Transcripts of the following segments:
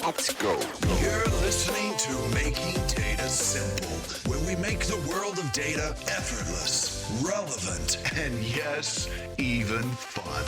Let's go. You're listening to Making Data Simple, where we make the world of data effortless, relevant, and yes, even fun.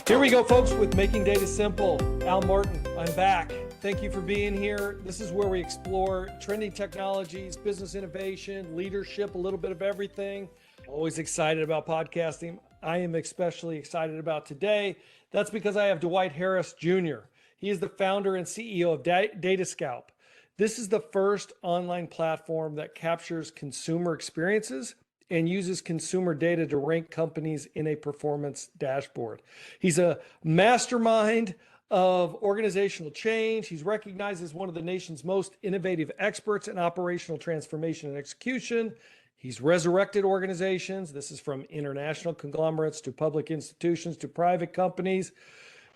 Here we go, folks, with Making Data Simple. Al Martin, I'm back. Thank you for being here. This is where we explore trending technologies, business innovation, leadership, a little bit of everything. Always excited about podcasting. I am especially excited about today. That's because I have Dwight Harris Jr. He is the founder and CEO of DataScalp. This is the first online platform that captures consumer experiences and uses consumer data to rank companies in a performance dashboard. He's a mastermind of organizational change. He's recognized as one of the nation's most innovative experts in operational transformation and execution. He's resurrected organizations. This is from international conglomerates to public institutions to private companies.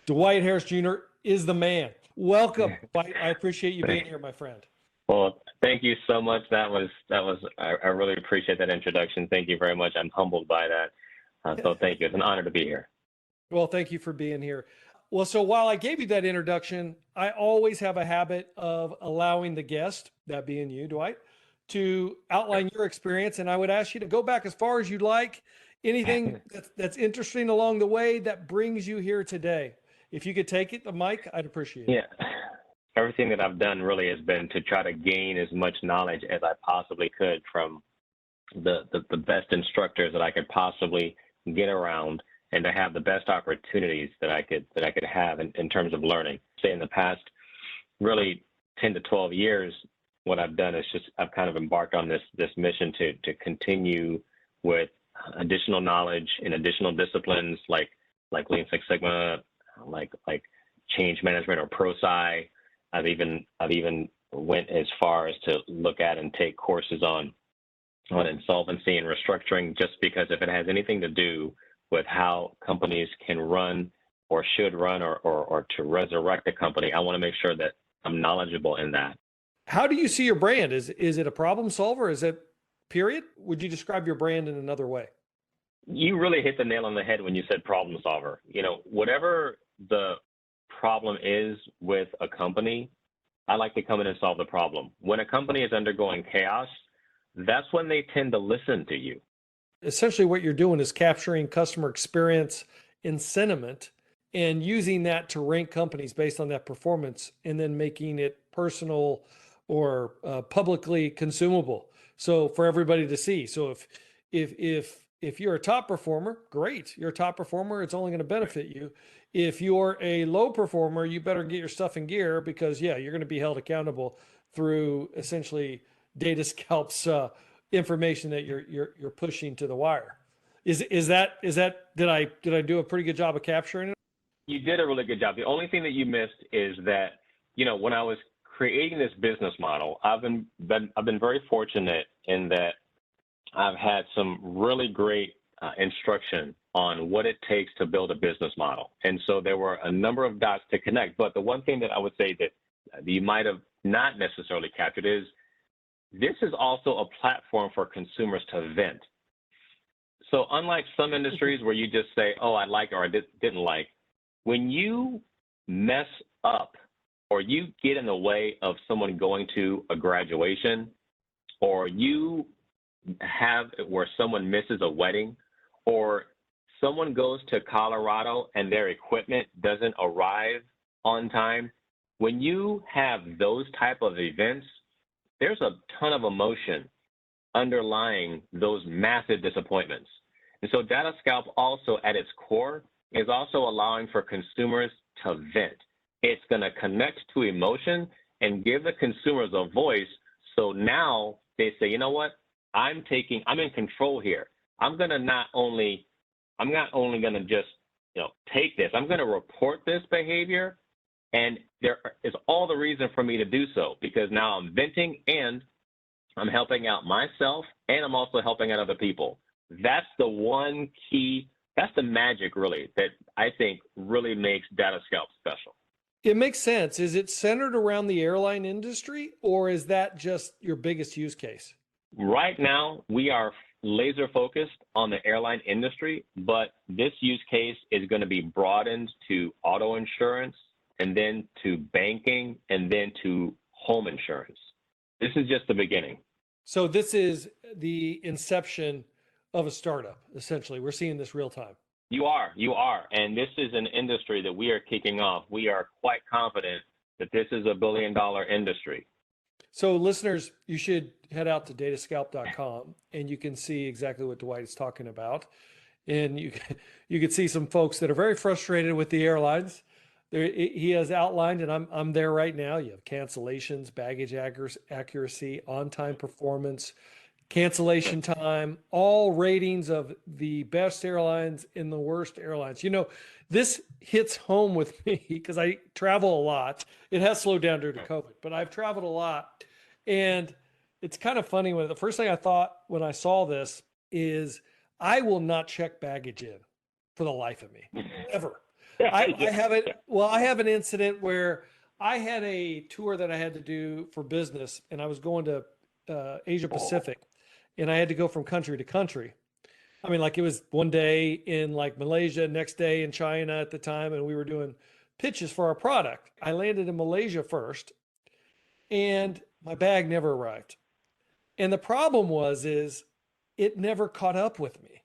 Dwight Harris Jr. is the man. Welcome. I appreciate you being here, my friend. Well, thank you so much. I really appreciate that introduction. Thank you very much. I'm humbled by that. So thank you. It's an honor to be here. Well, thank you for being here. Well, so while I gave you that introduction, I always have a habit of allowing the guest, that being you, Dwight, to outline your experience. And I would ask you to go back as far as you'd like. Anything that's interesting along the way that brings you here today. If you could take it, the mic, I'd appreciate it. Yeah. Everything that I've done really has been to try to gain as much knowledge as I possibly could from the best instructors that I could possibly get around, and to have the best opportunities that I could have in terms of learning. Say in the past, really 10 to 12 years, what I've done is I've kind of embarked on this mission to continue with additional knowledge in additional disciplines like Lean Six Sigma, like change management or ProSci. I've even went as far as to look at and take courses on insolvency and restructuring, just because if it has anything to do with how companies can run or should run or to resurrect a company, I want to make sure that I'm knowledgeable in that. How do you see your brand? Is it a problem solver? Is it period? Would you describe your brand in another way? You really hit the nail on the head when you said problem solver. You know, whatever the problem is with a company, I like to come in and solve the problem. When a company is undergoing chaos, that's when they tend to listen to you. Essentially what you're doing is capturing customer experience and sentiment and using that to rank companies based on that performance, and then making it personal or publicly consumable, so for everybody to see. So if you're a top performer, great. You're a top performer, it's only going to benefit you. If you're a low performer, you better get your stuff in gear, because you're going to be held accountable through essentially DataScalp's information that you're pushing to the wire. Is that did I do a pretty good job of capturing it? You did a really good job. The only thing that you missed is that, when I was creating this business model, I've been very fortunate in that I've had some really great instruction on what it takes to build a business model. And so there were a number of dots to connect. But the one thing that I would say that you might have not necessarily captured is this is also a platform for consumers to vent. So unlike some industries where you just say, oh, I like or I didn't like, when you mess up or you get in the way of someone going to a graduation, or you have where someone misses a wedding, or someone goes to Colorado and their equipment doesn't arrive on time, when you have those type of events, there's a ton of emotion underlying those massive disappointments. And so DataScalp also at its core is also allowing for consumers to vent. It's going to connect to emotion and give the consumers a voice. So now they say, you know what? I'm in control here. I'm not only going to just, take this. I'm going to report this behavior, and there is all the reason for me to do so, because now I'm venting and I'm helping out myself, and I'm also helping out other people. That's the one key. That's the magic, really, that I think really makes DataScalp special. It makes sense. Is it centered around the airline industry, or is that just your biggest use case? Right now, we are laser focused on the airline industry, but this use case is going to be broadened to auto insurance and then to banking, and then to home insurance. This is just the beginning. So this is the inception of a startup, essentially. We're seeing this real time. You are. And this is an industry that we are kicking off. We are quite confident that this is $1 billion industry. So listeners, you should head out to datascalp.com and you can see exactly what Dwight is talking about. And you can see some folks that are very frustrated with the airlines. He has outlined, and I'm there right now. You have cancellations, baggage accuracy, on-time performance, cancellation time, all ratings of the best airlines and the worst airlines. You know, this hits home with me because I travel a lot. It has slowed down due to COVID, but I've traveled a lot. And it's kind of funny when the first thing I thought when I saw this is I will not check baggage in for the life of me, ever. I have it. Well, I have an incident where I had a tour that I had to do for business, and I was going to Asia Pacific, and I had to go from country to country. I mean, like it was one day in like Malaysia, next day in China at the time, and we were doing pitches for our product. I landed in Malaysia first, and my bag never arrived. And the problem is it never caught up with me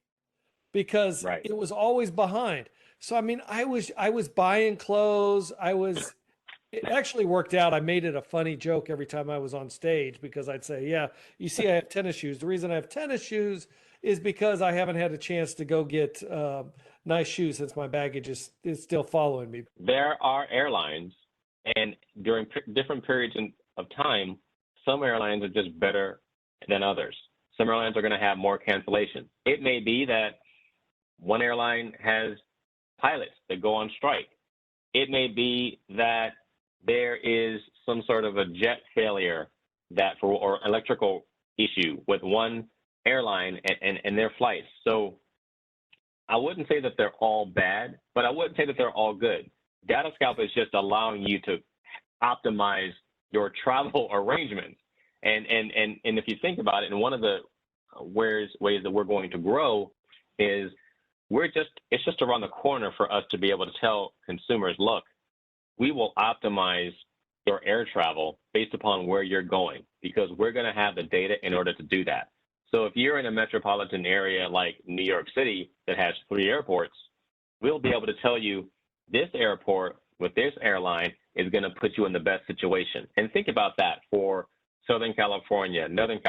because it was always behind. So, I mean, I was buying clothes. It actually worked out. I made it a funny joke every time I was on stage because I'd say, yeah, you see, I have tennis shoes. The reason I have tennis shoes is because I haven't had a chance to go get nice shoes since my baggage is still following me. There are airlines, and during different periods of time, some airlines are just better than others. Some airlines are going to have more cancellations. It may be that one airline has pilots that go on strike. It may be that there is some sort of a jet failure or electrical issue with one airline and their flights. So I wouldn't say that they're all bad, but I wouldn't say that they're all good. DataScalp is just allowing you to optimize your travel arrangements. And if you think about it, and one of the ways that we're going to grow is it's just around the corner for us to be able to tell consumers, look, we will optimize your air travel based upon where you're going, because we're going to have the data in order to do that. So if you're in a metropolitan area like New York City that has 3 airports, we'll be able to tell you this airport with this airline is going to put you in the best situation. And think about that for Southern California, Northern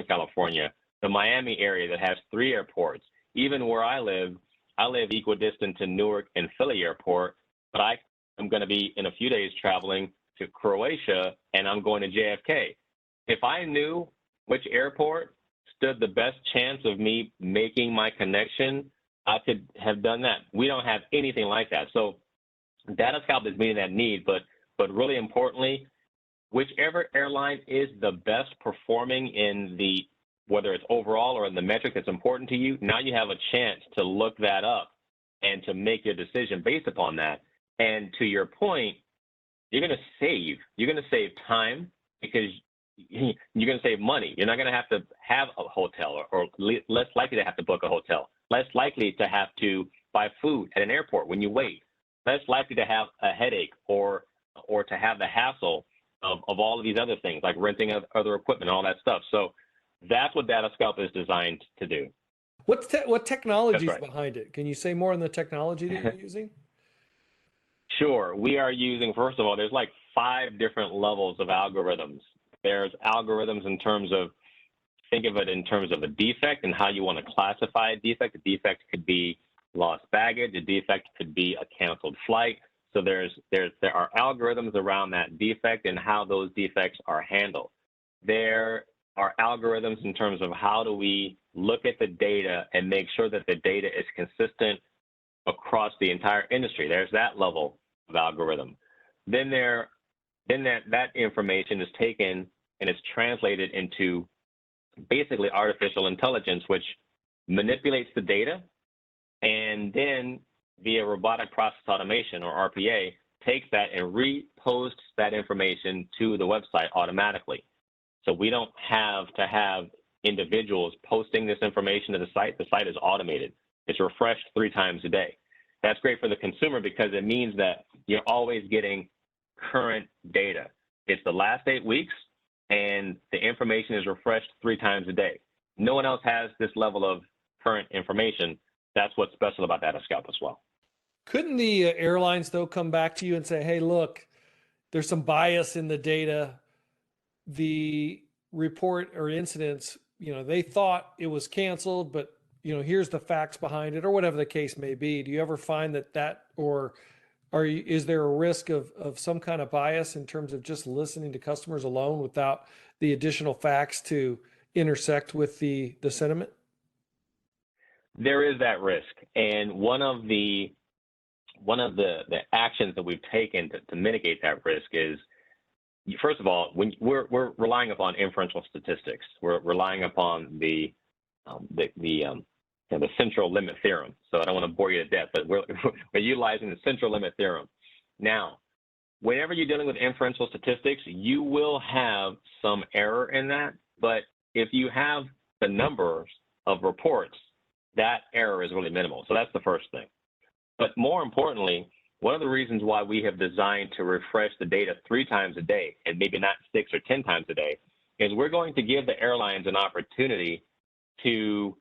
California, the Miami area that has 3 airports. Even where I live equidistant to Newark and Philly airport, but I'm going to be in a few days traveling to Croatia, and I'm going to JFK. If I knew which airport stood the best chance of me making my connection, I could have done that. We don't have anything like that. So DataScalp is meeting that need, but really importantly, whichever airline is the best performing in whether it's overall or in the metric that's important to you, now you have a chance to look that up and to make your decision based upon that. And to your point, you're going to save time because you're going to save money. You're not going to have a hotel or less likely to have to book a hotel, less likely to have to buy food at an airport when you wait, less likely to have a headache or to have the hassle of all of these other things like renting other equipment, all that stuff. So that's what DataScalp is designed to do. What technology is behind it? Can you say more on the technology that you're using? Sure. We are using, first of all, there's like 5 different levels of algorithms. There's algorithms in terms of, think of it in terms of a defect and how you want to classify a defect. A defect could be lost baggage. A defect could be a canceled flight. So there are algorithms around that defect and how those defects are handled. There are algorithms in terms of how do we look at the data and make sure that the data is consistent across the entire industry. There's that level of algorithm. Then that information is taken and it's translated into basically artificial intelligence, which manipulates the data and then via robotic process automation, or RPA, takes that and reposts that information to the website automatically. So we don't have to have individuals posting this information to the site. The site is automated. It's refreshed 3 times a day. That's great for the consumer because it means that you're always getting current data. It's the last 8 weeks, and the information is refreshed 3 times a day. No one else has this level of current information. That's what's special about DataScalp as well. Couldn't the airlines, though, come back to you and say, hey, look, there's some bias in the data. The report or incidents, they thought it was canceled, but, here's the facts behind it, or whatever the case may be. Do you ever find or is there a risk of some kind of bias in terms of just listening to customers alone without the additional facts to intersect with the sentiment? There is that risk. And one of the actions that we've taken to mitigate that risk is, first of all, when we're relying upon inferential statistics. We're relying upon the central limit theorem. So I don't want to bore you to death, but we're utilizing the central limit theorem. Now, whenever you're dealing with inferential statistics, you will have some error in that. But if you have the numbers of reports, that error is really minimal. So that's the first thing. But more importantly, one of the reasons why we have designed to refresh the data 3 times a day and maybe not 6 or 10 times a day is we're going to give the airlines an opportunity to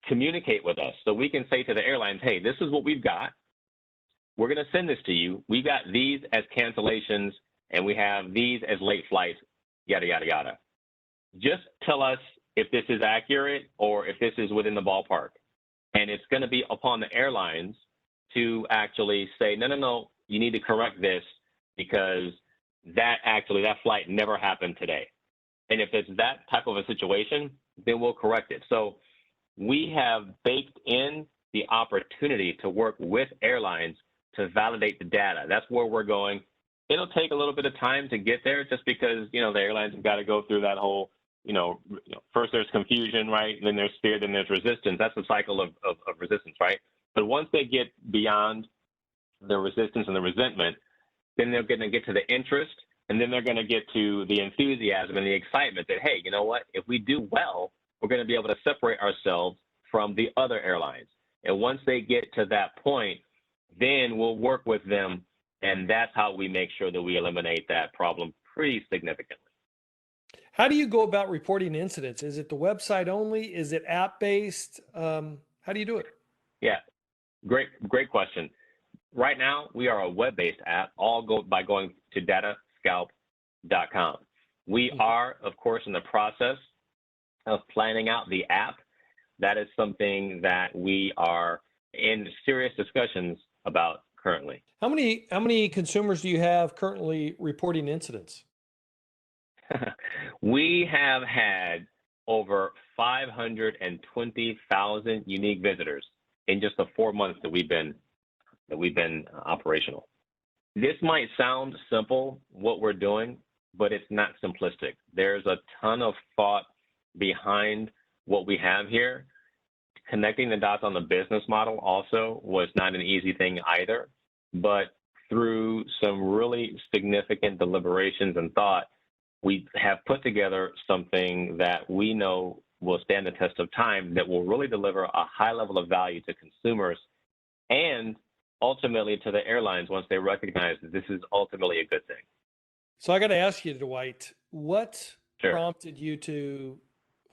communicate with us. So we can say to the airlines, hey, this is what we've got. We're going to send this to you. We've got these as cancellations, and we have these as late flights, yada, yada, yada. Just tell us if this is accurate or if this is within the ballpark. And it's going to be upon the airlines to actually say, no, you need to correct this because that flight never happened today. And if it's that type of a situation, then we'll correct it. So we have baked in the opportunity to work with airlines to validate the data. That's where we're going. It'll take a little bit of time to get there just because, the airlines have got to go through that whole, first there's confusion, right? Then there's fear, then there's resistance. That's the cycle of resistance, right? But once they get beyond the resistance and the resentment, then they're going to get to the interest, and then they're going to get to the enthusiasm and the excitement that, hey, you know what? If we do well, we're going to be able to separate ourselves from the other airlines. And once they get to that point, then we'll work with them, and that's how we make sure that we eliminate that problem pretty significantly. How do you go about reporting incidents? Is it the website only? Is it app-based? How do you do it? Yeah, great question. Right now, we are a web-based app, by going to DataScalp.com. We are, of course, in the process of planning out the app. That is something that we are in serious discussions about currently. How many consumers do you have currently reporting incidents? We have had over 520,000 unique visitors in just the 4 months that we've been operational. This might sound simple, what we're doing, but it's not simplistic. There's a ton of thought behind what we have here. Connecting the dots on the business model also was not an easy thing either, but through some really significant deliberations and thought, we have put together something that we know will stand the test of time, that will really deliver a high level of value to consumers and ultimately to the airlines once they recognize that this is ultimately a good thing. So I got to ask you, Dwight, what Sure. prompted you to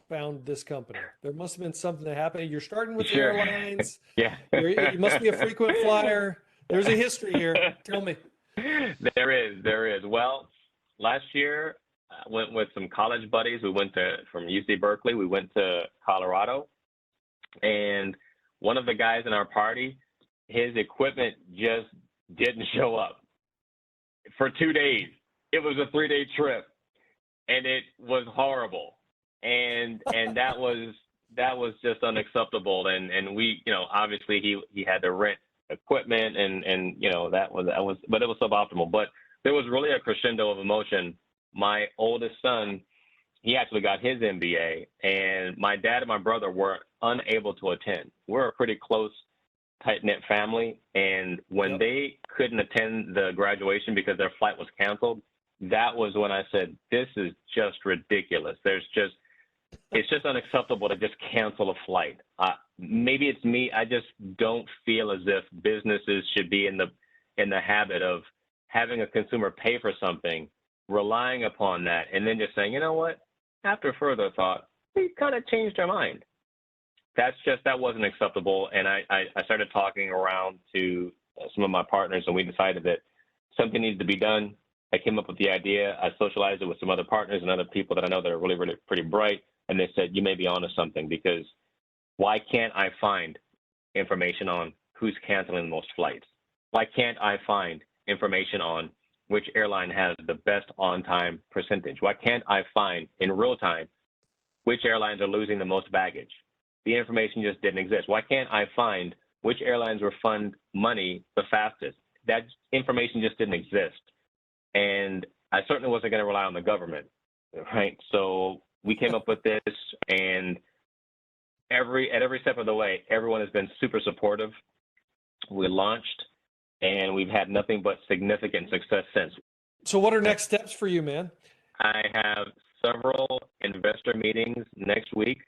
found this company? There must have been something that happened. You're starting with Sure. airlines. Yeah. You must be a frequent flyer. There's a history here. Tell me. There is. Well, last year, I went with some college buddies. We went from UC Berkeley, we went to Colorado. And one of the guys in our party, his equipment just didn't show up for 2 days. It was a 3-day trip, and it was horrible. And that was just unacceptable. And we, obviously he had to rent equipment and that was, but it was suboptimal. But there was really a crescendo of emotion. My oldest son, he actually got his MBA, and my dad and my brother were unable to attend. We're a pretty close, tight-knit family, and when they couldn't attend the graduation because their flight was canceled, that was when I said, this is just ridiculous. There's just It's just unacceptable to just cancel a flight. Maybe it's me. I just don't feel as if businesses should be in the habit of having a consumer pay for something, relying upon that, and then just saying, you know what? After further thought, we kind of changed our mind. That wasn't acceptable. And I started talking around to some of my partners, and we decided that something needed to be done. I came up with the idea. I socialized it with some other partners and other people that I know that are really, really pretty bright. And they said, you may be onto something, because why can't I find information on who's canceling the most flights? Why can't I find information on which airline has the best on-time percentage? Why can't I find in real time which airlines are losing the most baggage? The information just didn't exist. Why can't I find which airlines refund money the fastest? That information just didn't exist. And I certainly wasn't going to rely on the government, right? So we came up with this, and at every step of the way, everyone has been super supportive. We launched, and we've had nothing but significant success since. So what are next steps for you, man? I have several investor meetings next week.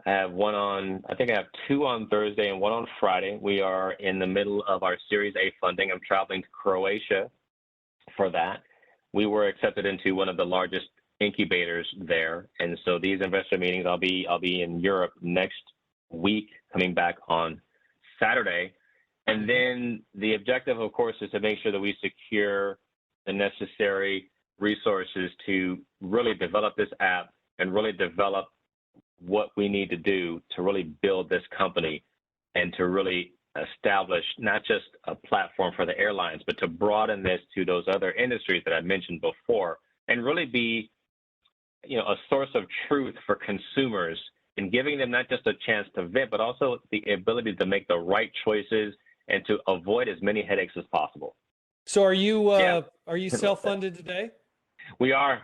I have I have 2 on Thursday and 1 on Friday. We are in the middle of our Series A funding. I'm traveling to Croatia for that. We were accepted into one of the largest incubators there. And so these investor meetings, I'll be in Europe next week, coming back on Saturday. And then the objective, of course, is to make sure that we secure the necessary resources to really develop this app and really develop what we need to do to really build this company and to really establish not just a platform for the airlines, but to broaden this to those other industries that I mentioned before, and really be, a source of truth for consumers, and giving them not just a chance to vent, but also the ability to make the right choices and to avoid as many headaches as possible. So are you self-funded today? We are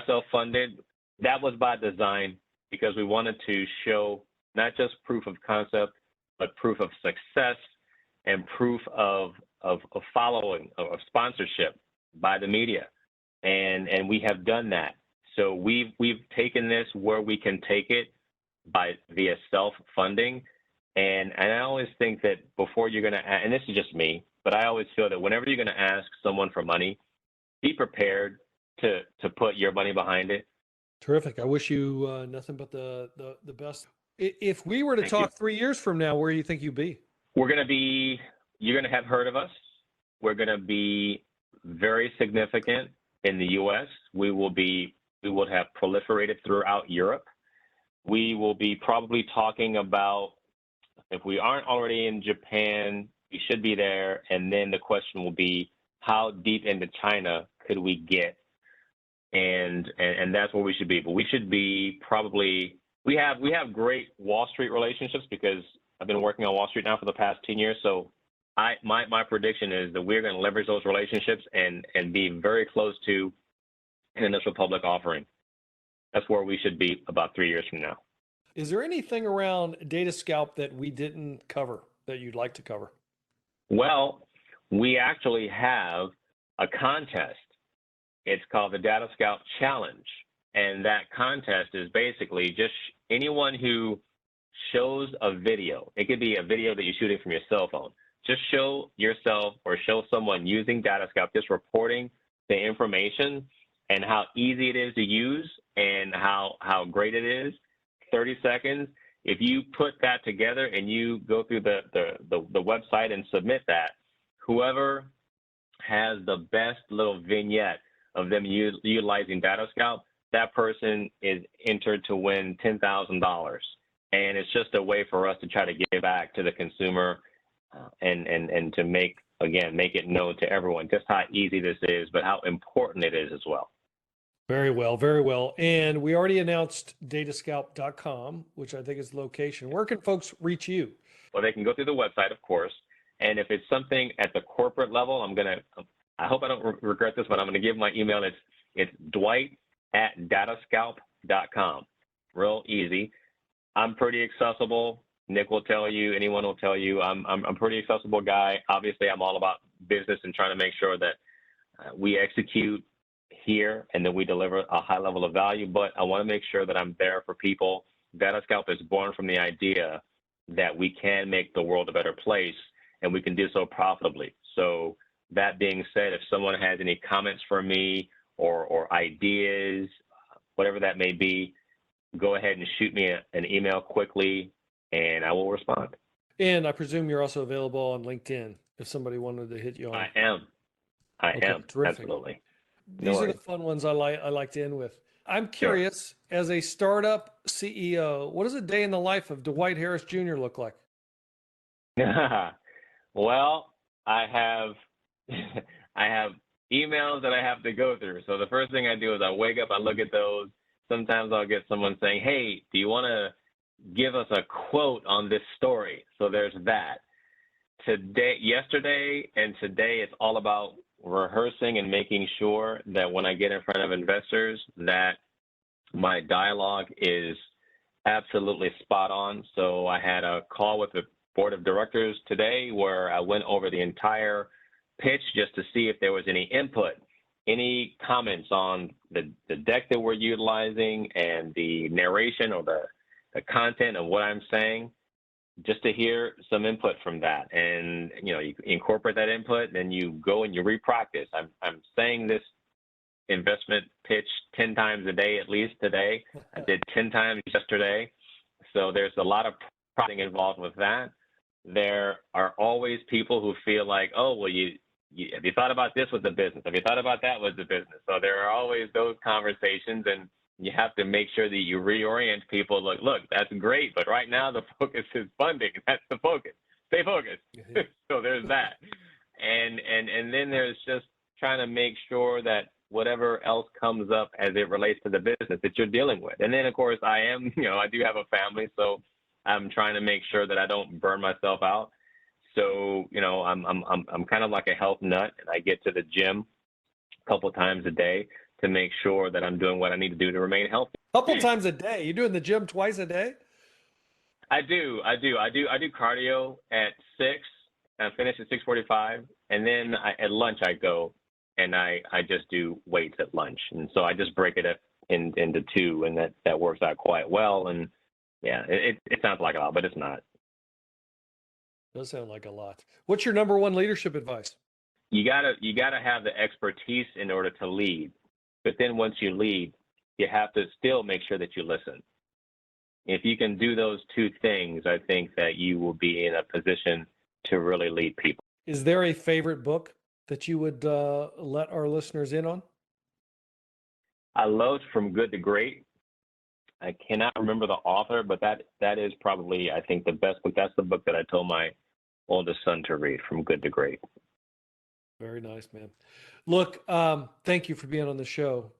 self-funded. That was by design, because we wanted to show not just proof of concept, but proof of success and proof of following, of sponsorship by the media. And we have done that. So we've taken this where we can take it via self-funding. And I always think that before you're going to, and this is just me, but I always feel that whenever you're going to ask someone for money, be prepared to put your money behind it. Terrific. I wish you nothing but the best. If we were to Thank talk you. 3 years from now, where do you think you'd be? You're going to have heard of us. We're going to be very significant in the U.S. We will have proliferated throughout Europe. We will be probably talking about, if we aren't already in Japan, we should be there. And then the question will be, how deep into China could we get? And that's where we should be. But we should be probably, we have great Wall Street relationships, because I've been working on Wall Street now for the past 10 years. So my prediction is that we're going to leverage those relationships and be very close to an initial public offering. That's where we should be about 3 years from now. Is there anything around DataScalp that we didn't cover that you'd like to cover? Well, we actually have a contest. It's called the DataScalp Challenge. And that contest is basically just anyone who shows a video. It could be a video that you're shooting from your cell phone. Just show yourself or show someone using DataScalp, just reporting the information and how easy it is to use and how great it is. 30 seconds. If you put that together and you go through the website and submit that, whoever has the best little vignette of them utilizing DataScalp, that person is entered to win $10,000. And it's just a way for us to try to give back to the consumer and to make it known to everyone just how easy this is, but how important it is as well. Very well, very well. And we already announced datascalp.com, which I think is the location. Where can folks reach you? Well, they can go through the website, of course. And if it's something at the corporate level, I hope I don't regret this, but I'm going to give my email. It's Dwight@datascalp.com. Real easy. I'm pretty accessible. Nick will tell you, anyone will tell you, I'm a pretty accessible guy. Obviously, I'm all about business and trying to make sure that we execute here and then we deliver a high level of value, but I want to make sure that I'm there for people. DataScalp is born from the idea that we can make the world a better place and we can do so profitably. So that being said, if someone has any comments for me or ideas, whatever that may be, go ahead and shoot me an email quickly and I will respond. And I presume you're also available on LinkedIn if somebody wanted to hit you on. I am. Terrific. Absolutely. These are the fun ones I like to end with. I'm curious, as a startup CEO, what does a day in the life of Dwight Harris Jr. look like? Well, I have emails that I have to go through. So the first thing I do is I wake up, I look at those. Sometimes I'll get someone saying, hey, do you want to give us a quote on this story? So there's that. Yesterday and today, it's all about rehearsing and making sure that when I get in front of investors that my dialogue is absolutely spot on. So I had a call with the board of directors today where I went over the entire pitch just to see if there was any input, any comments on the deck that we're utilizing and the narration or the content of what I'm saying, just to hear some input from that. And, you incorporate that input, then you go and you repractice. I'm saying this investment pitch 10 times a day, at least today. I did 10 times yesterday. So there's a lot of practicing involved with that. There are always people who feel like, oh, well, have you thought about this with the business? Have you thought about that with the business? So there are always those conversations, and you have to make sure that you reorient people. Look, that's great, but right now the focus is funding. That's the focus. Stay focused. So there's that. And then there's just trying to make sure that whatever else comes up as it relates to the business that you're dealing with. And then, of course, I do have a family, so I'm trying to make sure that I don't burn myself out. So, I'm kind of like a health nut, and I get to the gym a couple times a day to make sure that I'm doing what I need to do to remain healthy. Couple times a day? You're doing the gym twice a day? I do cardio at 6. I finish at 6:45, and then at lunch I go and I just do weights at lunch, and so I just break it up into 2, and that works out quite well. And yeah, it sounds like a lot, but it's not. Does sound like a lot. What's your number one leadership advice? You gotta have the expertise in order to lead. But then once you lead, you have to still make sure that you listen. If you can do those 2 things, I think that you will be in a position to really lead people. Is there a favorite book that you would let our listeners in on? I loved From Good to Great. I cannot remember the author, but that is probably, I think, the best book. That's the book that I told my oldest son to read, From Good to Great. Very nice, man. Look, thank you for being on the show.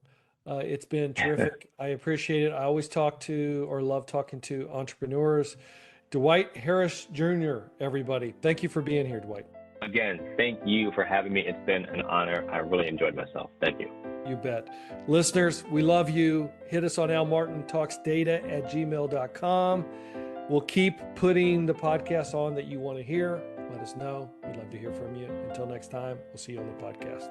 It's been terrific. I appreciate it. I always love talking to entrepreneurs. Dwight Harris Jr., everybody. Thank you for being here, Dwight. Again, thank you for having me. It's been an honor. I really enjoyed myself. Thank you. You bet. Listeners, we love you. Hit us on almartintalksdata@gmail.com. We'll keep putting the podcast on that you want to hear. Let us know. We'd love to hear from you. Until next time, we'll see you on the podcast.